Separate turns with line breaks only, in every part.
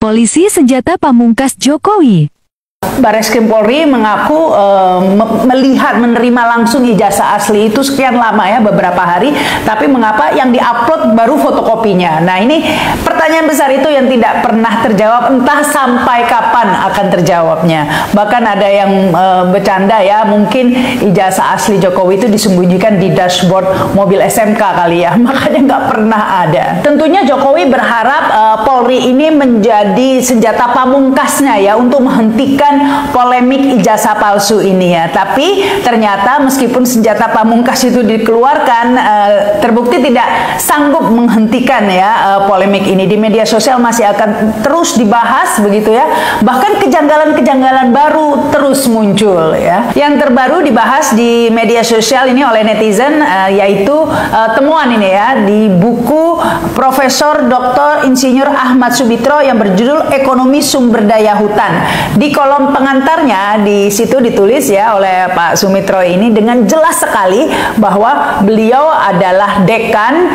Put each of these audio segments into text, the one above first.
Polisi senjata pamungkas Jokowi.
Bareskrim Polri mengaku melihat menerima langsung ijazah asli itu sekian lama ya, beberapa hari, tapi mengapa yang diupload baru fotokopinya? Nah, ini pertanyaan besar itu yang tidak pernah terjawab, entah sampai kapan akan terjawabnya. Bahkan ada yang bercanda ya, mungkin ijazah asli Jokowi itu disembunyikan di dashboard mobil SMK kali ya, makanya nggak pernah ada. Tentunya Jokowi berharap Polri ini menjadi senjata pamungkasnya ya untuk menghentikan polemik ijazah palsu ini ya. Tapi ternyata meskipun senjata pamungkas itu dikeluarkan, terbukti tidak sanggup menghentikan ya polemik ini. Di media sosial masih akan terus dibahas begitu ya. Bahkan kejanggalan-kejanggalan baru terus muncul ya. Yang terbaru dibahas di media sosial ini oleh netizen yaitu temuan ini ya di buku Profesor Dr. Insinyur Ahmad Sumitra yang berjudul Ekonomi Sumber Daya Hutan. Di kolom pengantarnya di situ ditulis ya oleh Pak Sumitra ini dengan jelas sekali bahwa beliau adalah dekan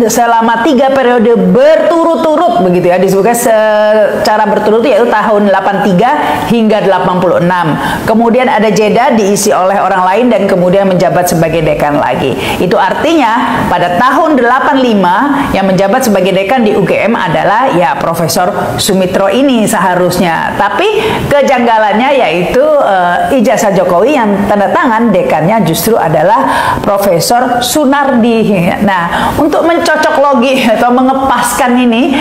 selama 3 periode berturut-turut begitu ya, disebutkan secara berturut yaitu tahun 83 hingga 86. Kemudian ada jeda diisi oleh orang lain dan kemudian menjabat sebagai dekan lagi. Itu artinya pada tahun 85 yang menjabat sebagai dekan di UGM adalah ya Profesor Sumitra ini seharusnya. Tapi kejanggalannya yaitu ijazah Jokowi yang tanda tangan dekannya justru adalah Profesor Sunardi. Nah, untuk mencocok logi atau mengepaskan ini,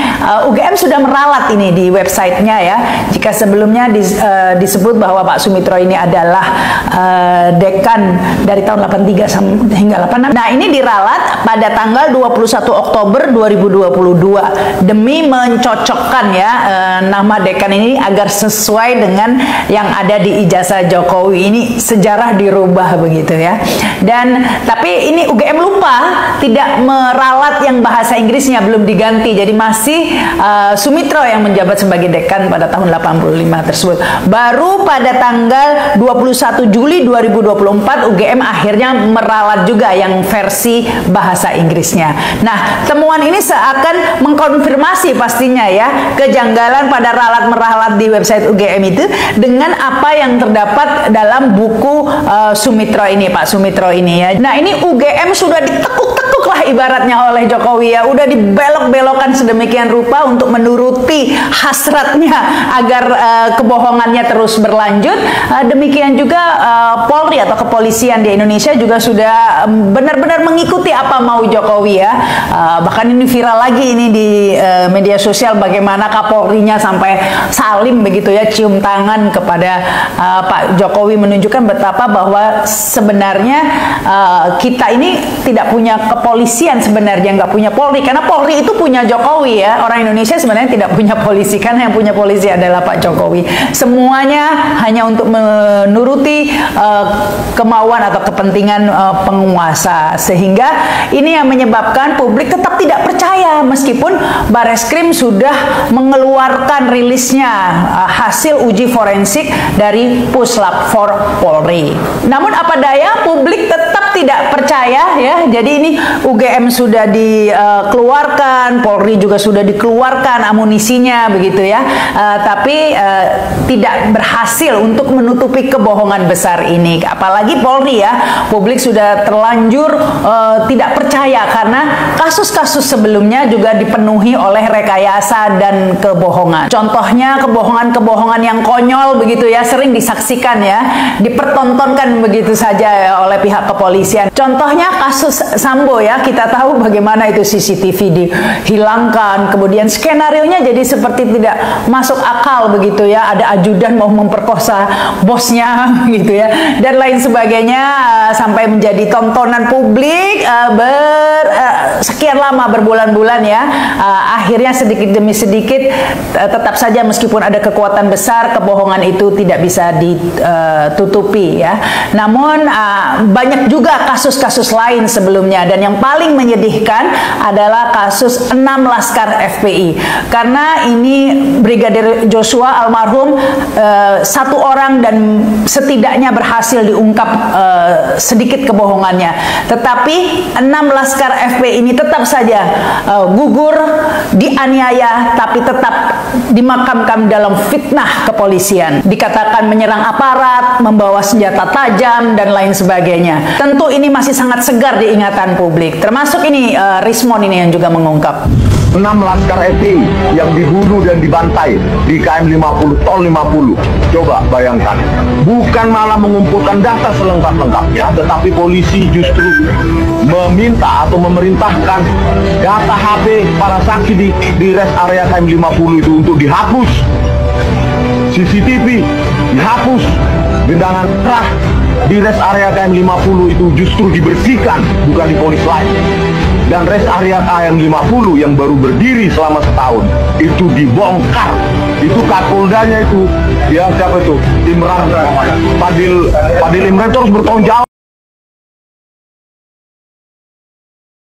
UGM sudah meralat ini di websitenya ya. Jika sebelumnya disebut bahwa Pak Sumitra ini adalah dekan dari tahun 83 hingga 86. Nah, ini diralat pada tanggal 21 Oktober 2022 demi mencocokkan ya nama dekan ini agar sesuai dengan yang ada di ijazah Jokowi. Ini sejarah dirubah begitu ya. Dan tapi ini UGM lupa tidak meralat yang bahasa Inggrisnya belum diganti. Jadi masih Sumitra yang menjabat sebagai dekan pada tahun 85 tersebut. Baru pada tanggal 21 Juli 2024 UGM akhirnya meralat juga yang versi bahasa Inggrisnya. Nah, temuan ini seakan mengkonfirmasi pastinya ya kejanggalan pada ralat-meralat di website UGM itu dengan apa yang terdapat dalam buku Sumitra ini, Pak Sumitra ini ya. Nah, ini UGM sudah ditekuk-tekuk lah ibaratnya oleh Jokowi ya, udah dibelok-belokkan sedemikian rupa untuk menuruti hasratnya agar kebohongannya terus berlanjut. Demikian juga Polri atau kepolisian di Indonesia juga sudah benar-benar mengikuti apa mau Jokowi ya. Bahkan ini viral lagi ini di media sosial bagaimana Kapolrinya sampai salim begitu ya, cium tangan kepada Pak Jokowi, menunjukkan betapa bahwa sebenarnya kita ini tidak punya kepolisian sebenarnya, nggak punya Polri, karena Polri itu punya Jokowi ya. Orang Indonesia sebenarnya tidak punya polisi, karena yang punya polisi adalah Pak Jokowi. Semuanya hanya untuk menuruti kemauan atau kepentingan penguasa, sehingga ini yang menyebabkan publik tetap tidak percaya meskipun Bareskrim sudah mengeluarkan rilisnya hasil uji forensik dari Puslap 4 Polri. Namun apa daya, publik tetap tidak percaya ya. Jadi ini UGM sudah dikeluarkan, Polri juga sudah dikeluarkan amunisinya begitu ya. Tapi tidak berhasil untuk menutupi kebohongan besar ini. Apalagi Polri ya, publik sudah terlanjur tidak percaya karena kasus-kasus sebelumnya juga dipenuhi oleh rekayasa dan kebohongan. Contohnya kebohongan-kebohongan yang konyol begitu ya, sering disaksikan ya, dipertontonkan begitu saja oleh pihak kepolisian. Contohnya kasus Sambo ya, kita tahu bagaimana itu CCTV dihilangkan, kemudian skenarionya jadi seperti tidak masuk akal begitu ya, ada ajudan mau memperkosa bosnya gitu ya, dan lain sebagainya, sampai menjadi tontonan publik sekian lama, berbulan-bulan ya. Akhirnya sedikit demi sedikit tetap saja meskipun ada kekuatan besar, kebohongan itu tidak bisa ditutupi ya. Namun banyak juga kasus-kasus lain sebelumnya, dan yang paling menyedihkan adalah kasus 6 laskar FPI, karena ini Brigadir Joshua almarhum satu orang dan setidaknya berhasil diungkap sedikit kebohongannya. Tetapi 6 laskar FPI ini tetap saja gugur, dianiaya, tapi tetap dimakamkan dalam fitnah kepolisian. Dikatakan menyerang aparat, membawa senjata tajam, dan lain sebagainya. Tentu ini masih sangat segar di ingatan publik. Termasuk ini Rismon ini yang juga mengungkap.
6 laskar FPI yang dibunuh dan dibantai di KM 50, Tol 50. Coba bayangkan, bukan malah mengumpulkan data selengkap-lengkapnya, tetapi polisi justru meminta atau memerintahkan data HP para saksi di rest area KM 50 itu untuk dihapus. CCTV dihapus, gendangan kerah di rest area KM 50 itu justru dibersihkan, bukan dipolis lain. Dan rest area KM 50 yang baru berdiri selama setahun itu dibongkar. Itu Kapoldanya itu, ya siapa itu? Imran, Fadil Imran terus bertanggung jawab.